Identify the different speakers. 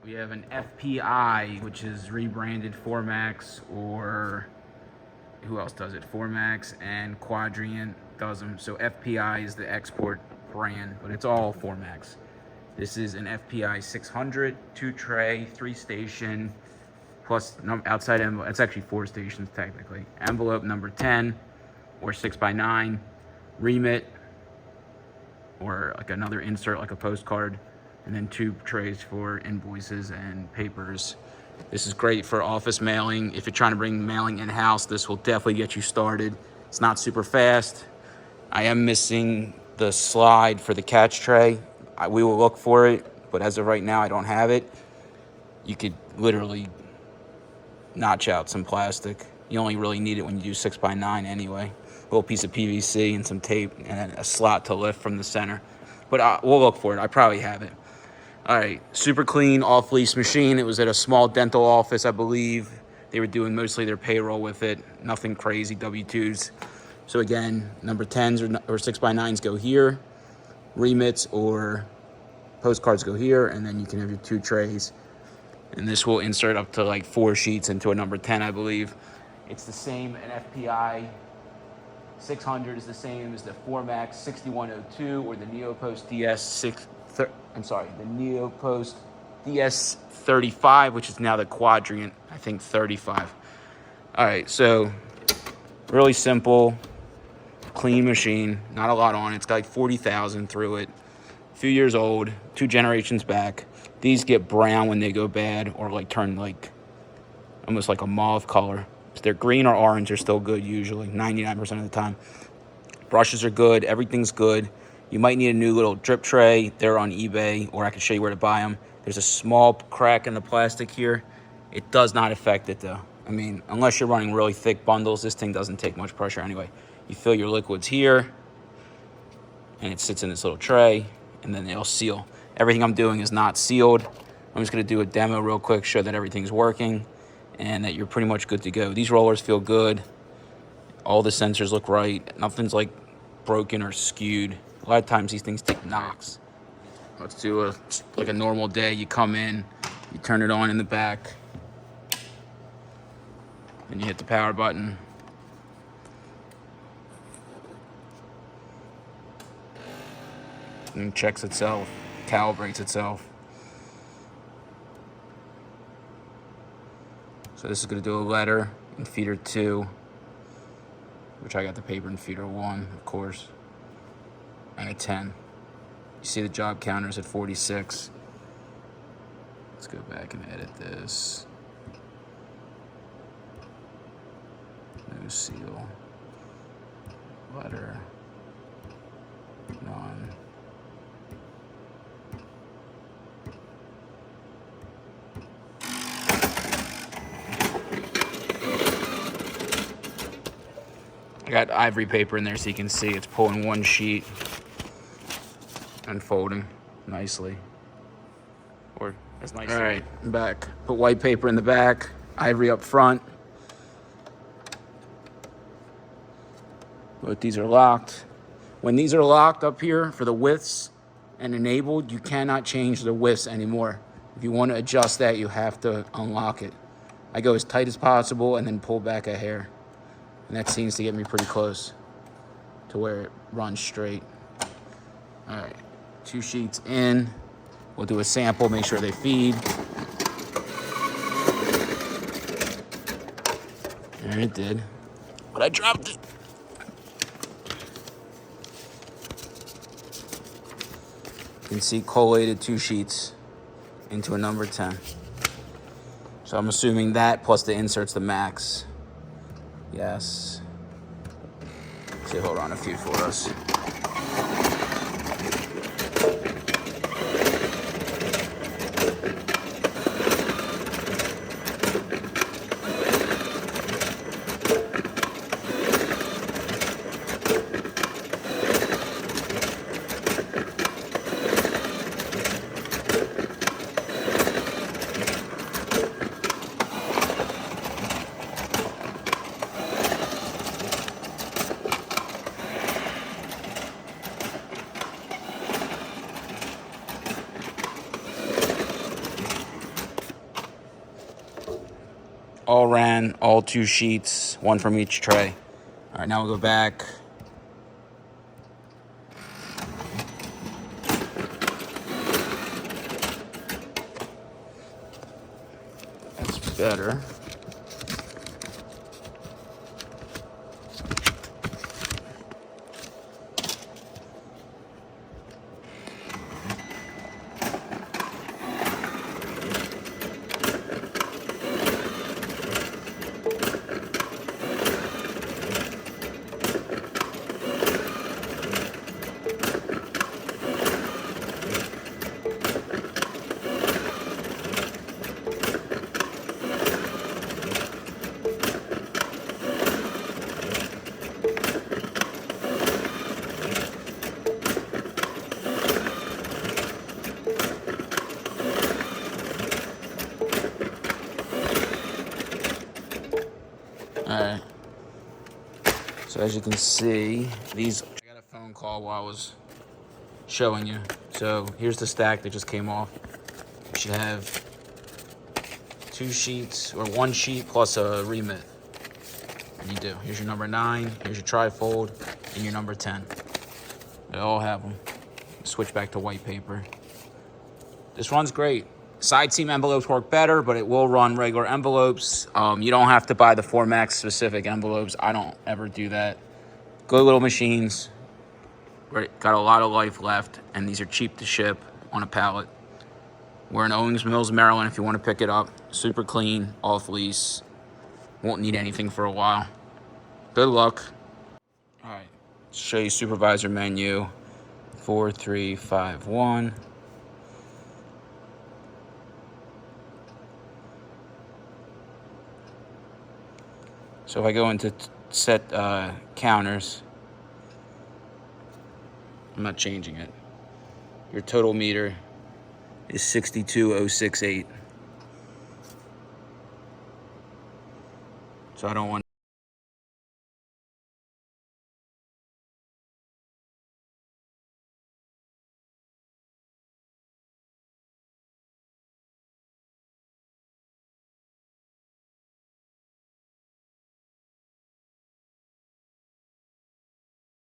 Speaker 1: We have an FPI, which is rebranded Formax, or who else does it? Formax and Quadrant does them. So FPI is the export brand, but it's all Formax. This is an FPI 600, 2-tray, 3-station, plus outside envelope. It's actually 4 stations technically. Envelope number 10 or 6x9, remit or like another insert like a postcard, and then 2 trays for invoices and papers. This is great for office mailing. If you're trying to bring mailing in-house, this will definitely get you started. It's not super fast. I am missing the slide for the catch tray. We will look for it, but as of right now, I don't have it. You could literally notch out some plastic. You only really need it when you do 6x9 anyway. A little piece of PVC and some tape and a slot to lift from the center. But we'll look for it. I probably have it. All right, super clean off-lease machine. It was at a small dental office, I believe. They were doing mostly their payroll with it. Nothing crazy, W-2s. So again, number 10s or 6x9s go here. Remits or postcards go here, and then you can have your 2 trays. And this will insert up to like 4 sheets into a number 10, I believe. It's the same, an FPI 600 is the same as the Formax 6102 or the Neopost the Neopost DS35, which is now the Quadrant, I think 35. All right, so really simple, clean machine, not a lot on it. It's got like 40,000 through it. A few years old, 2 generations back. These get brown when they go bad or like turn like almost like a mauve color. If they're green or orange, they're still good usually, 99% of the time. Brushes are good, everything's good. You might need a new little drip tray. They're on eBay, or I can show you where to buy them. There's a small crack in the plastic here. It does not affect it though. I mean, unless you're running really thick bundles, this thing doesn't take much pressure anyway. You fill your liquids here, and it sits in this little tray, and then they'll seal. Everything I'm doing is not sealed. I'm just gonna do a demo real quick, show that everything's working, and that you're pretty much good to go. These rollers feel good. All the sensors look right. Nothing's like broken or skewed. A lot of times these things take knocks. Let's do like a normal day. You come in, you turn it on in the back, and you hit the power button. And it checks itself, calibrates itself. So this is gonna do a letter in feeder 2, which I got the paper in feeder 1, of course, and a 10. You see the job counters at 46. Let's go back and edit this. No seal. Letter. None. I got ivory paper in there so you can see it's pulling 1 sheet and folding nicely. Or as nice. All right, I'm back. Put white paper in the back, ivory up front. But these are locked. When these are locked up here for the widths and enabled, you cannot change the widths anymore. If you want to adjust that, you have to unlock it. I go as tight as possible and then pull back a hair. And that seems to get me pretty close to where it runs straight. All right, 2 sheets in. We'll do a sample, make sure they feed. And it did, but I dropped it. You can see collated 2 sheets into a number 10. So I'm assuming that plus the insert's the max. Yes. So hold on a few for us. all ran, all 2 sheets, 1 from each tray. All right, now we'll go back. That's better. Alright, so as you can see, these, I got a phone call while I was showing you. So here's the stack that just came off. You should have 2 sheets, or 1 sheet plus a remit. And you do. Here's your number 9, here's your trifold, and your number 10. They all have them. Switch back to white paper. This runs great. Side seam envelopes work better, but it will run regular envelopes. You don't have to buy the Formax specific envelopes. I don't ever do that. Good little machines. Got a lot of life left, and these are cheap to ship on a pallet. We're in Owings Mills, Maryland if you want to pick it up. Super clean, off lease. Won't need anything for a while. Good luck. All right, show you supervisor menu. 4351. So if I go into set counters, I'm not changing it. Your total meter is 62068. So I don't want